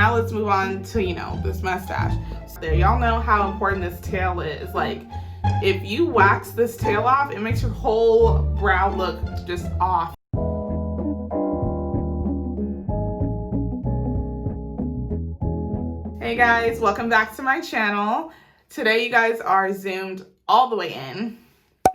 Now let's move on to, this mustache. So there, y'all know how important this tail is. Like, if you wax this tail off, it makes your whole brow look just off. Hey guys, welcome back to my channel. Today you guys are zoomed all the way in.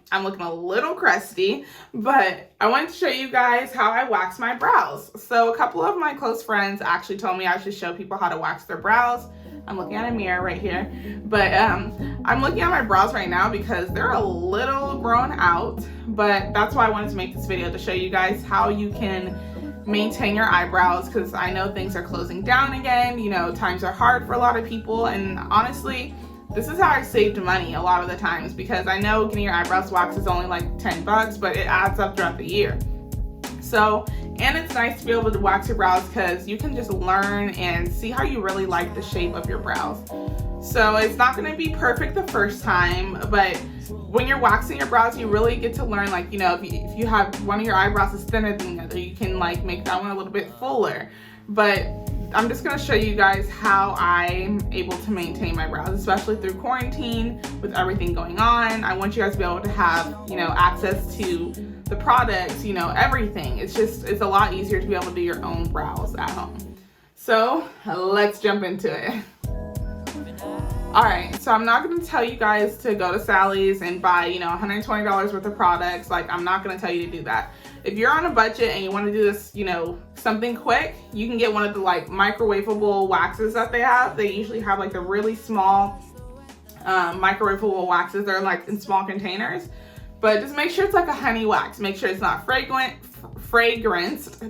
I'm looking a little crusty, but I wanted to show you guys how I wax my brows. So a couple of my close friends actually told me I should show people how to wax their brows. I'm looking at a mirror right here, but I'm looking at my brows right now because they're a little grown out, but that's why I wanted to make this video, to show you guys how you can maintain your eyebrows, because I know things are closing down again. Times are hard for a lot of people, and honestly, this is how I saved money a lot of the times, because I know getting your eyebrows waxed is only like 10 bucks, but it adds up throughout the year. So, and it's nice to be able to wax your brows because you can just learn and see how you really like the shape of your brows. So it's not going to be perfect the first time, but when you're waxing your brows, you really get to learn, like, if you have one of your eyebrows is thinner than the other, you can like make that one a little bit fuller. But I'm just going to show you guys how I'm able to maintain my brows, especially through quarantine with everything going on. I want you guys to be able to have, access to the products, everything. It's a lot easier to be able to do your own brows at home. So let's jump into it. All right, so I'm not going to tell you guys to go to Sally's and buy, $120 worth of products. Like, I'm not going to tell you to do that. If you're on a budget and you want to do this, something quick, you can get one of the like microwavable waxes that they have. They usually have like the really small microwavable waxes. They're like in small containers, but just make sure it's like a honey wax. Make sure it's not fragranced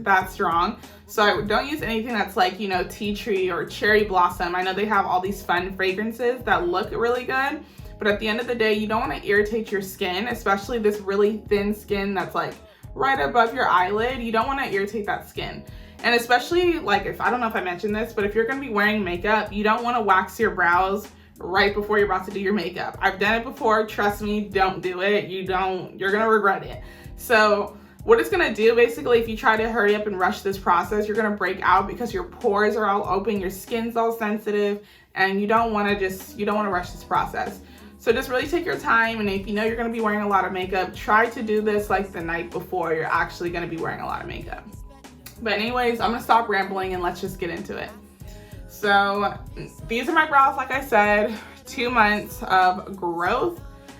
that strong. So I don't use anything that's like, tea tree or cherry blossom. I know they have all these fun fragrances that look really good, but at the end of the day, you don't want to irritate your skin, especially this really thin skin that's like right above your eyelid. You don't want to irritate that skin. And especially like, I don't know if I mentioned this, but if you're going to be wearing makeup, you don't want to wax your brows right before you're about to do your makeup. I've done it before. Trust me, don't do it. You're going to regret it. So what it's going to do, basically, if you try to hurry up and rush this process, you're going to break out because your pores are all open, your skin's all sensitive, and you don't want to rush this process. So just really take your time, and if you know you're going to be wearing a lot of makeup, try to do this like the night before you're actually going to be wearing a lot of makeup. But anyways, I'm going to stop rambling and let's just get into it. So these are my brows, like I said, 2 months of growth.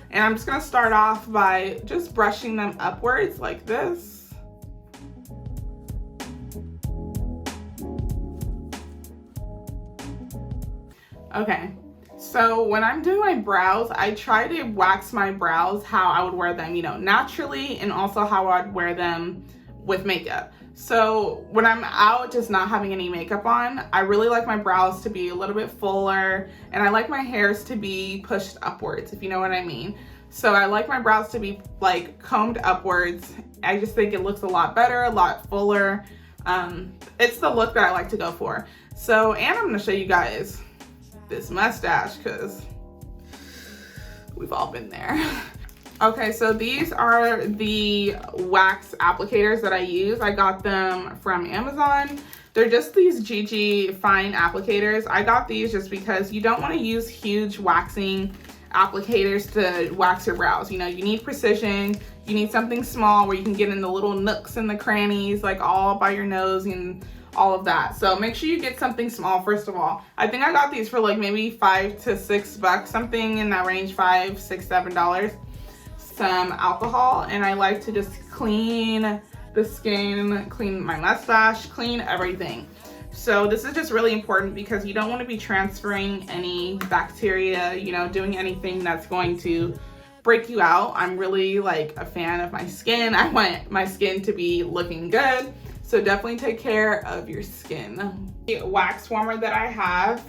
And I'm just going to start off by just brushing them upwards like this. Okay, so when I'm doing my brows, I try to wax my brows how I would wear them, naturally, and also how I'd wear them with makeup. So when I'm out just not having any makeup on, I really like my brows to be a little bit fuller, and I like my hairs to be pushed upwards, if you know what I mean. So I like my brows to be like combed upwards. I just think it looks a lot better, a lot fuller. It's the look that I like to go for. So, and I'm gonna show you guys this mustache because we've all been there. Okay, so these are the wax applicators that I use. I got them from Amazon. They're just these GG fine applicators. I got these just because you don't want to use huge waxing applicators to wax your brows. You need precision. You need something small where you can get in the little nooks and the crannies, like all by your nose and all of that. So make sure you get something small first of all. I think I got these for like maybe $5 to $6, something in that range, $5, $6, $7. Some alcohol, and I like to just clean the skin, clean my mustache, clean everything. So this is just really important because you don't want to be transferring any bacteria, doing anything that's going to break you out. I'm really like a fan of my skin. I want my skin to be looking good. So definitely take care of your skin. The wax warmer that I have,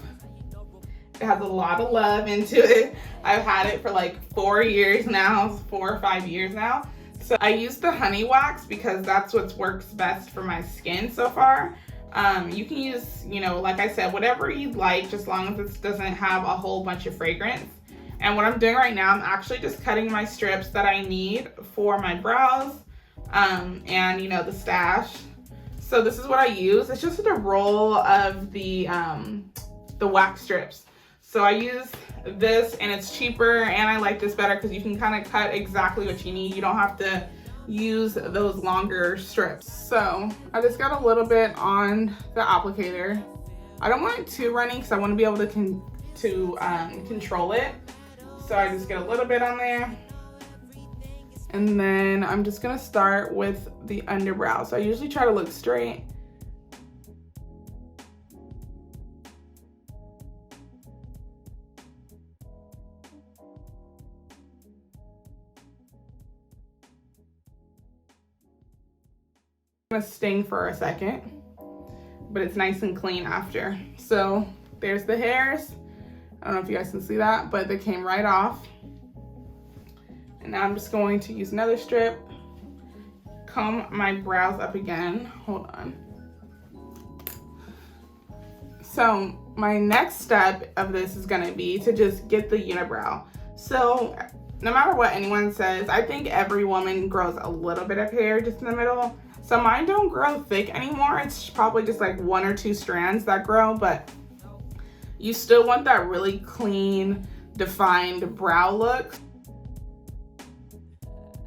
it has a lot of love into it. I've had it for like 4 years now, 4 or 5 years now. So I use the honey wax because that's what works best for my skin so far. You can use, like I said, whatever you'd like, just as long as it doesn't have a whole bunch of fragrance. And what I'm doing right now, I'm actually just cutting my strips that I need for my brows and, the stash. So this is what I use. It's just a roll of the wax strips. So I use this, and it's cheaper, and I like this better because you can kind of cut exactly what you need. You don't have to use those longer strips. So I just got a little bit on the applicator. I don't want it too runny because I want to be able to control it. So I just get a little bit on there. And then I'm just gonna start with the underbrow. So I usually try to look straight. Gonna sting for a second, but it's nice and clean after. So there's the hairs. I don't know if you guys can see that, but they came right off. And now I'm just going to use another strip, comb my brows up again. Hold on. So my next step of this is gonna be to just get the unibrow. So no matter what anyone says, I think every woman grows a little bit of hair just in the middle. So mine don't grow thick anymore. It's probably just like 1 or 2 strands that grow, but you still want that really clean, defined brow look.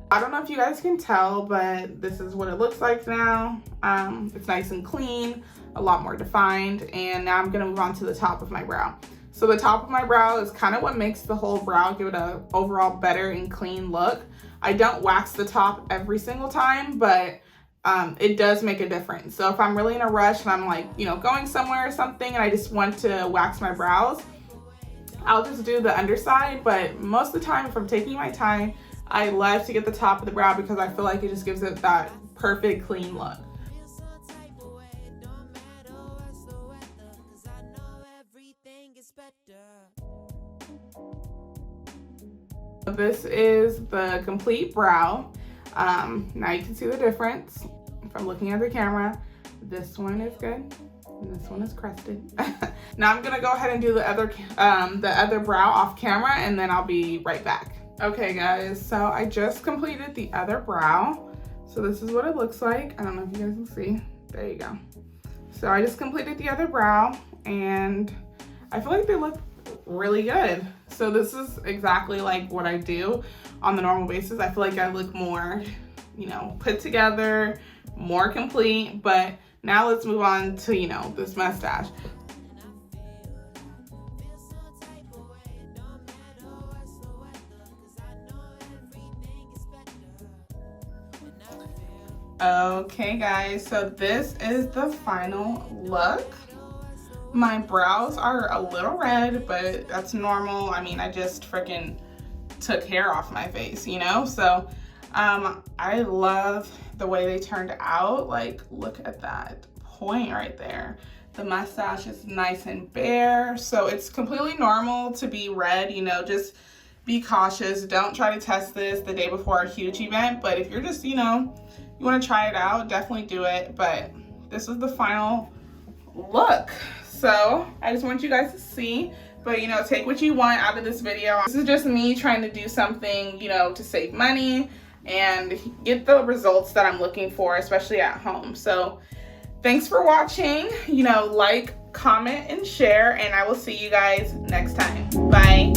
I don't know if you guys can tell, but this is what it looks like now. It's nice and clean, a lot more defined, and now I'm gonna move on to the top of my brow. So the top of my brow is kind of what makes the whole brow give it a overall better and clean look. I don't wax the top every single time, but it does make a difference. So if I'm really in a rush and I'm like, you know, going somewhere or something and I just want to wax my brows, I'll just do the underside. But most of the time, if I'm taking my time, I love to get the top of the brow because I feel like it just gives it that perfect clean look. This is the complete brow. Now you can see the difference from looking at the camera. This one is good, and this one is crusted. Now I'm gonna go ahead and do the other brow off camera, and then I'll be right back. Okay guys, so I just completed the other brow. So this is what it looks like. I don't know if you guys can see. There you go. So I just completed the other brow, and I feel like they look really good. So this is exactly like what I do on the normal basis. I feel like I look more, you know, put together, more complete. But now let's move on to, you know, this mustache. Okay guys, so this is the final look. My brows are a little red, but that's normal. I mean, I just freaking took hair off my face, you know? So I love the way they turned out. Like, look at that point right there. The mustache is nice and bare. So it's completely normal to be red, you know, just be cautious. Don't try to test this the day before a huge event. But if you're just, you know, you want to try it out, definitely do it. But this is the final look. So I just want you guys to see, but you know, take what you want out of this video. This is just me trying to do something, you know, to save money and get the results that I'm looking for, especially at home. So thanks for watching. You know, like, comment, and share, and I will see you guys next time. Bye.